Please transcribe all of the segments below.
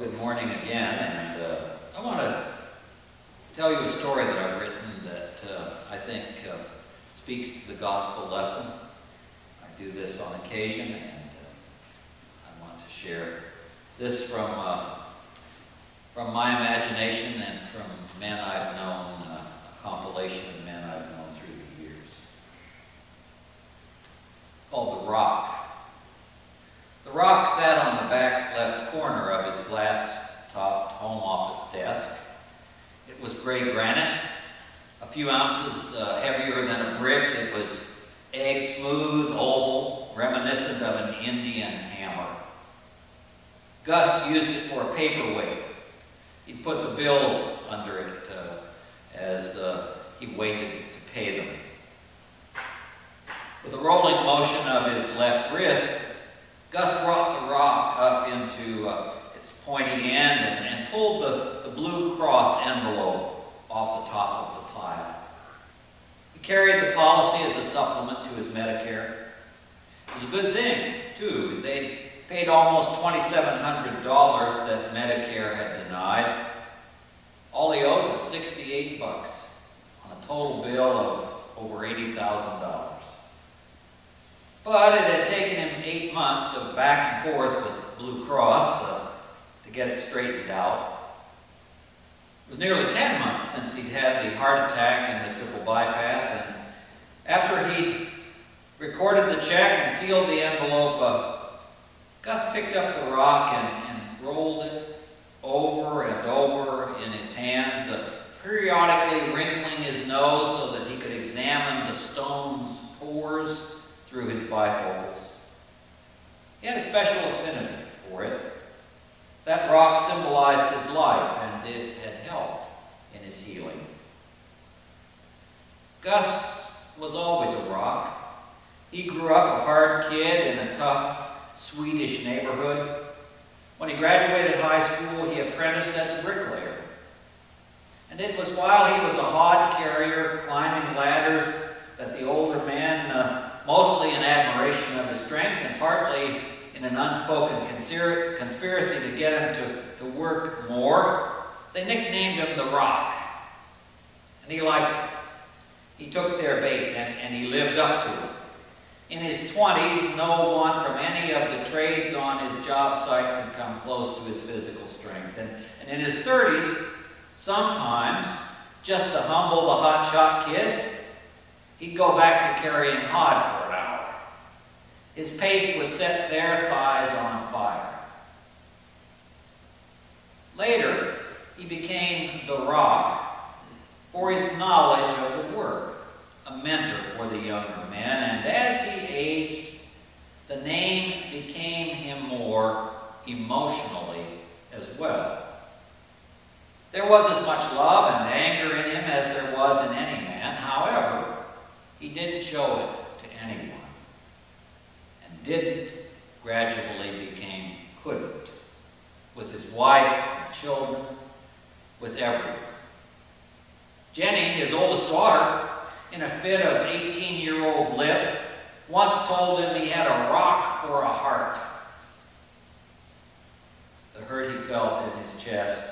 Good morning again, and I want to tell you a story that I've written that I think speaks to the gospel lesson. I do this on occasion, and I want to share this from my imagination and from men I've known, a compilation of men I've known through the years. It's called The Rock. The Rock sat on the back left corner of his glass-topped home office desk. It was gray granite, a few ounces heavier than a brick. It was egg smooth, oval, reminiscent of an Indian hammer. Gus used it for a paperweight. He'd put the bills under it as he waited to pay them. With a rolling motion of his left wrist, Gus brought the rock up into its pointy end and pulled the Blue Cross envelope off the top of the pile. He carried the policy as a supplement to his Medicare. It was a good thing, too. They'd paid almost $2,700 that Medicare had denied. All he owed was $68 on a total bill of over $80,000. But it had taken him 8 months of back and forth with Blue Cross to get it straightened out. It was nearly 10 months since he'd had the heart attack and the triple bypass, and after he'd recorded the check and sealed the envelope, Gus picked up the rock and rolled it over and over in his hands, periodically wrinkling his nose so that he could examine the stone's pores through his bifocals. He had a special affinity for it. That rock symbolized his life, and it had helped in his healing. Gus was always a rock. He grew up a hard kid in a tough Swedish neighborhood. When he graduated high school, he apprenticed as a bricklayer. And it was while he was a hod carrier climbing ladders that the older man, mostly in admiration of his strength and partly in an unspoken conspiracy to get him to work more, they nicknamed him The Rock. And he liked it. He took their bait and he lived up to it. In his 20s, no one from any of the trades on his job site could come close to his physical strength. And in his 30s, sometimes, just to humble the hotshot kids, he'd go back to carrying hod for an hour. His pace would set their thighs on fire. Later, he became The Rock for his knowledge of the work, a mentor for the younger men, and as he aged, the name became him more emotionally as well. There was as much love and anger in him as there was in any man. However, he didn't show it to anyone, and gradually couldn't, with his wife and children, with everyone. Jenny, his oldest daughter, in a fit of 18-year-old lip, once told him he had a rock for a heart. The hurt he felt in his chest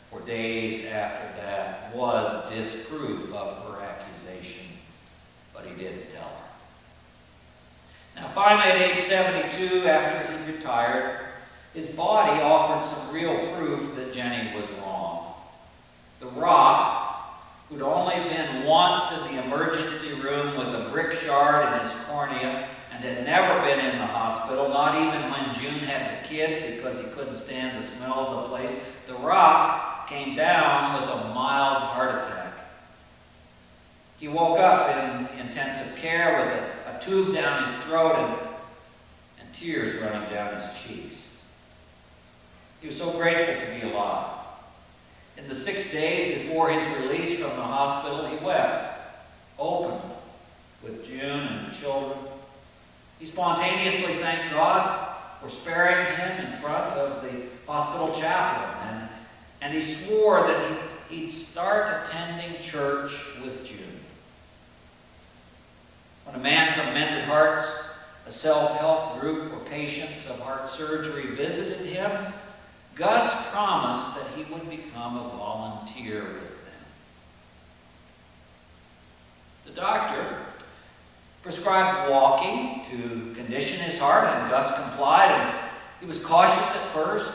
for days after that was disproof of her accusation, but he didn't tell her. Now, finally, at age 72, after he retired, his body offered some real proof that Jenny was wrong. The Rock, who'd only been once in the emergency room with a brick shard in his cornea and had never been in the hospital, not even when June had the kids because he couldn't stand the smell of the place, The Rock came down with a mild heart attack. He woke up in intensive care with a tube down his throat and tears running down his cheeks. He was so grateful to be alive. In the 6 days before his release from the hospital, he wept openly with June and the children. He spontaneously thanked God for sparing him in front of the hospital chaplain, and he swore that he'd start attending church with June. When a man from Mended Hearts, a self-help group for patients of heart surgery, visited him, Gus promised that he would become a volunteer with them. The doctor prescribed walking to condition his heart, and Gus complied, and he was cautious at first.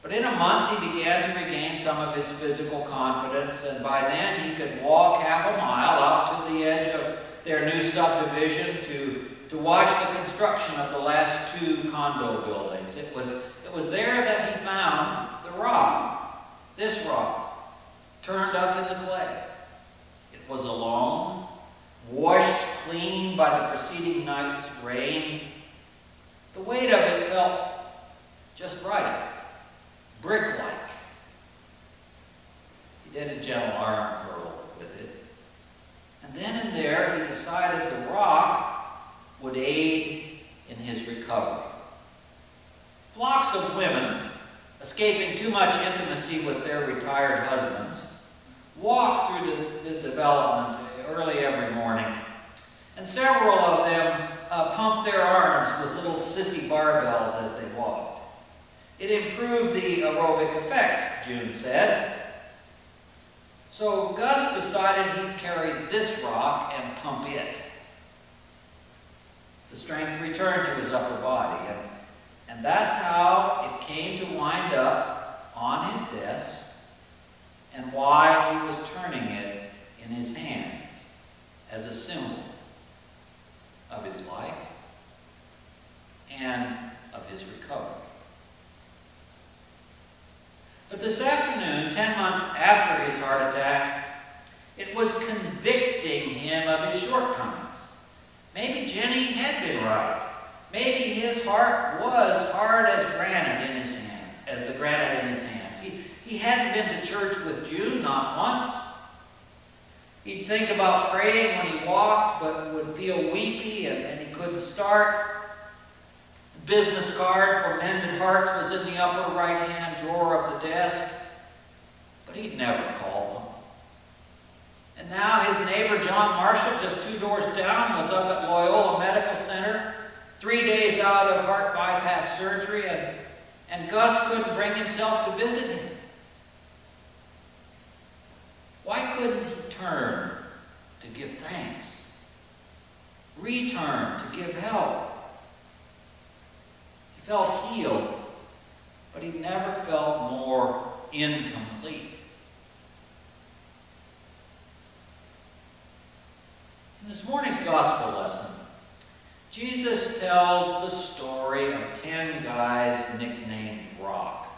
But in a month, he began to regain some of his physical confidence, and by then he could walk half a mile out to the edge of their new subdivision to watch the construction of the last 2 condo buildings. It was there that he found the rock, this rock, turned up in the clay. It was alone, washed clean by the preceding night's rain. The weight of it felt just right, brick-like. He did a gentle arm curl with it. And then and there, he decided the rock would aid in his recovery. Flocks of women, escaping too much intimacy with their retired husbands, walked through the development early every morning, and several of them pumped their arms with little sissy barbells as they walked. It improved the aerobic effect, June said. So Gus decided he'd carry this rock and pump it. The strength returned to his upper body, and that's how it came to wind up on his desk, and why he was turning it in his hands as a symbol of his life and of his recovery. But this afternoon, 10 months after his heart attack, it was convicting him of his shortcomings. Maybe Jenny had been right. Maybe his heart was hard as granite in his hands, as the granite in his hands. He hadn't been to church with June, not once. He'd think about praying when he walked, but would feel weepy and he couldn't start. The business card for Mended Hearts was in the upper right-hand drawer of the desk, but he'd never call them. And now his neighbor, John Marshall, just 2 doors down, was up at Loyola Medical Center, 3 days out of heart bypass surgery, and Gus couldn't bring himself to visit him. Why couldn't he turn to give thanks? Return to give help? He felt healed, but he never felt more incomplete. In this morning's gospel lesson, Jesus tells the story of 10 guys nicknamed Rock.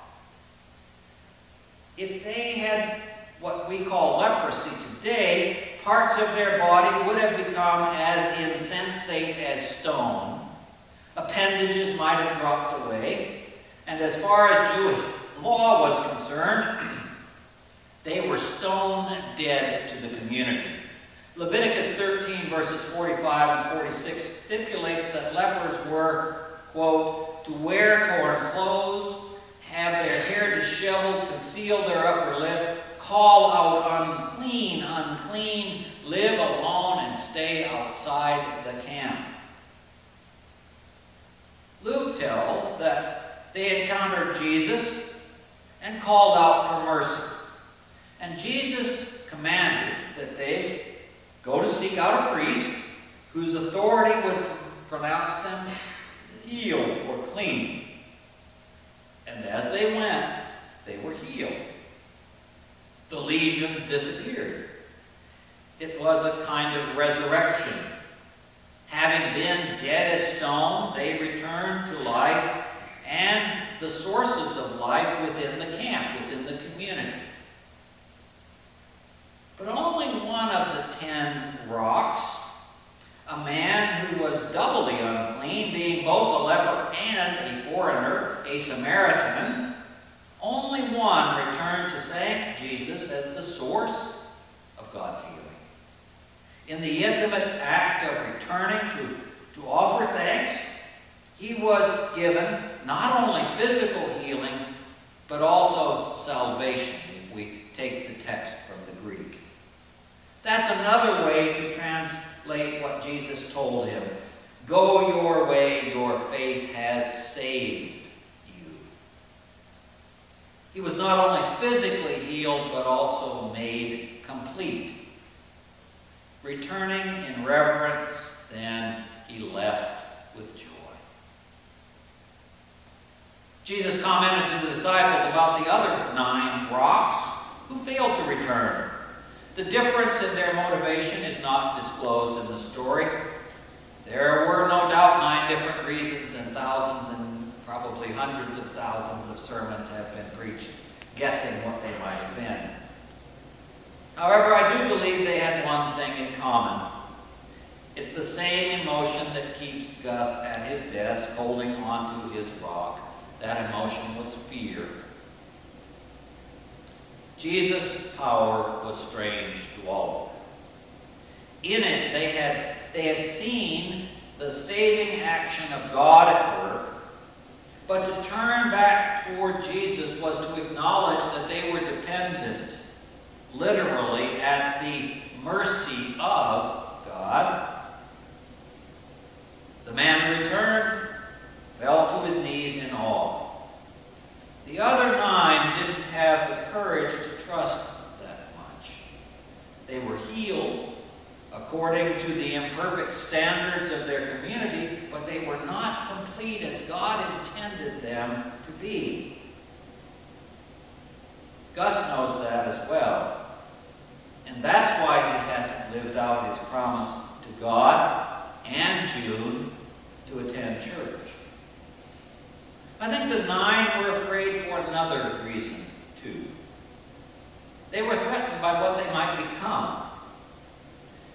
If they had what we call leprosy today, parts of their body would have become as insensate as stone. Appendages might have dropped away. And as far as Jewish law was concerned, they were stone dead to the community. Leviticus 13, verses 45 and 46 stipulates that lepers were, quote, to wear torn clothes, have their hair disheveled, conceal their upper lip, call out unclean, unclean, live alone and stay outside the camp. Luke tells that they encountered Jesus and called out for mercy. And Jesus commanded that they go to seek out a priest whose authority would pronounce them healed or clean. And as they went, they were healed. The lesions disappeared. It was a kind of resurrection. Having been dead as stone, they returned to life and the sources of life within the camp, within the community. But only one of the 10 rocks, a man who was doubly unclean, being both a leper and a foreigner, a Samaritan, only one returned to thank Jesus as the source of God's healing. In the intimate act of returning to offer thanks, he was given not only physical healing, but also salvation, if we take the text from the Greek. That's another way to translate what Jesus told him. Go your way, your faith has saved you. healed, but also made complete. Returning in reverence, then he left with joy. Jesus commented to the disciples about the other 9 rocks who failed to return. The difference in their motivation is not disclosed in the story. There were no doubt 9 different reasons, and thousands and probably hundreds of thousands of sermons have been preached, guessing what they might have been. However, I do believe they had one thing in common. It's the same emotion that keeps Gus at his desk holding onto his rock. That emotion was fear. Jesus' power was strange to all of them. In it, they had seen the saving action of God at work, but to turn back toward Jesus was to acknowledge that they were dependent, literally, at the mercy of God. The man who returned fell to his knees in awe. The other 9 didn't have the courage to trust that much. They were healed according to the imperfect standards of their community, but they were not complete as God intended them to be. Gus knows that as well. And that's why he hasn't lived out his promise to God and June to attend church. I think the 9 were afraid for another reason, too. They were threatened by what they might become.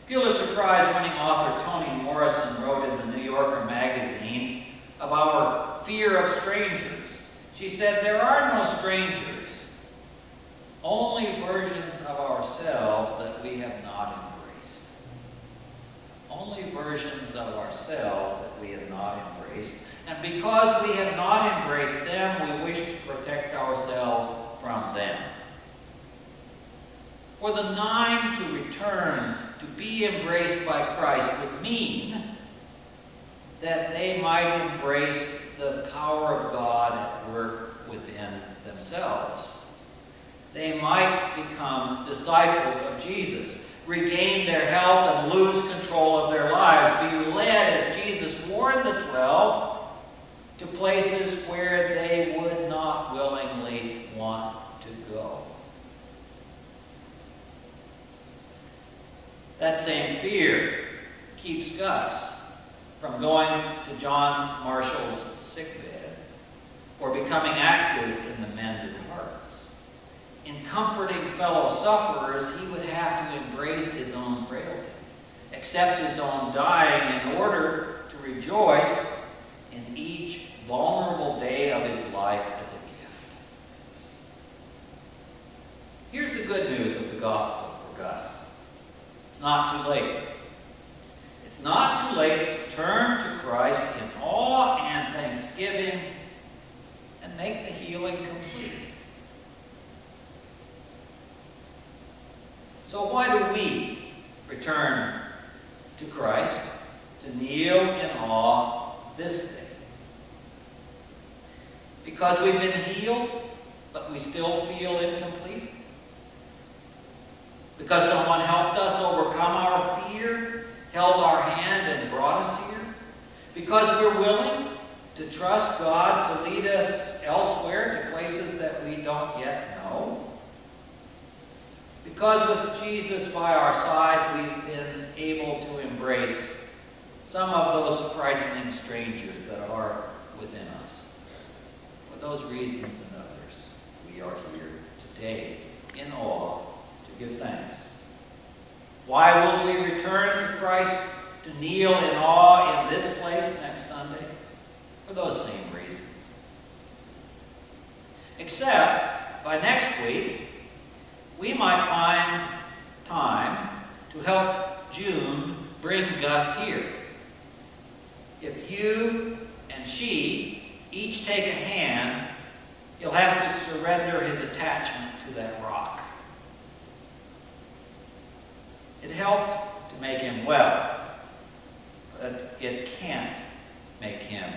Pulitzer Prize-winning author Toni Morrison wrote in the New Yorker magazine of our fear of strangers. She said, "There are no strangers, only versions of ourselves that we have not embraced." Only versions of ourselves that we have not embraced. And because we have not embraced them, we wish to protect ourselves from them. For the 9 to return, to be embraced by Christ, would mean that they might embrace the power of God at work within themselves. They might become disciples of Jesus, regain their health and lose control of their lives, be led, as Jesus warned the 12, to places where they would not willingly want to go. That same fear keeps Gus from going to John Marshall's sickbed or becoming active in the Mended Hearts. In comforting fellow sufferers, he would have to embrace his own frailty, accept his own dying in order to rejoice in each vulnerable day of his life as a gift. Here's the good news of the gospel for Gus. It's not too late. It's not too late to turn to Christ in awe and thanksgiving and make the healing complete. So why do we return to Christ, to kneel in awe this day? Because we've been healed, but we still feel incomplete? Because someone helped us overcome our fear, held our hand and brought us here? Because we're willing to trust God to lead us elsewhere, to places that we don't yet know? Because with Jesus by our side, we've been able to embrace some of those frightening strangers that are within us. For those reasons and others, we are here today in awe to give thanks. Why will we return to Christ to kneel in awe in this place next Sunday? For those same reasons. Except, by next week, we might find time to help June bring Gus here. If you and she each take a hand, he'll have to surrender his attachment to that rock. It helped to make him well, but it can't make him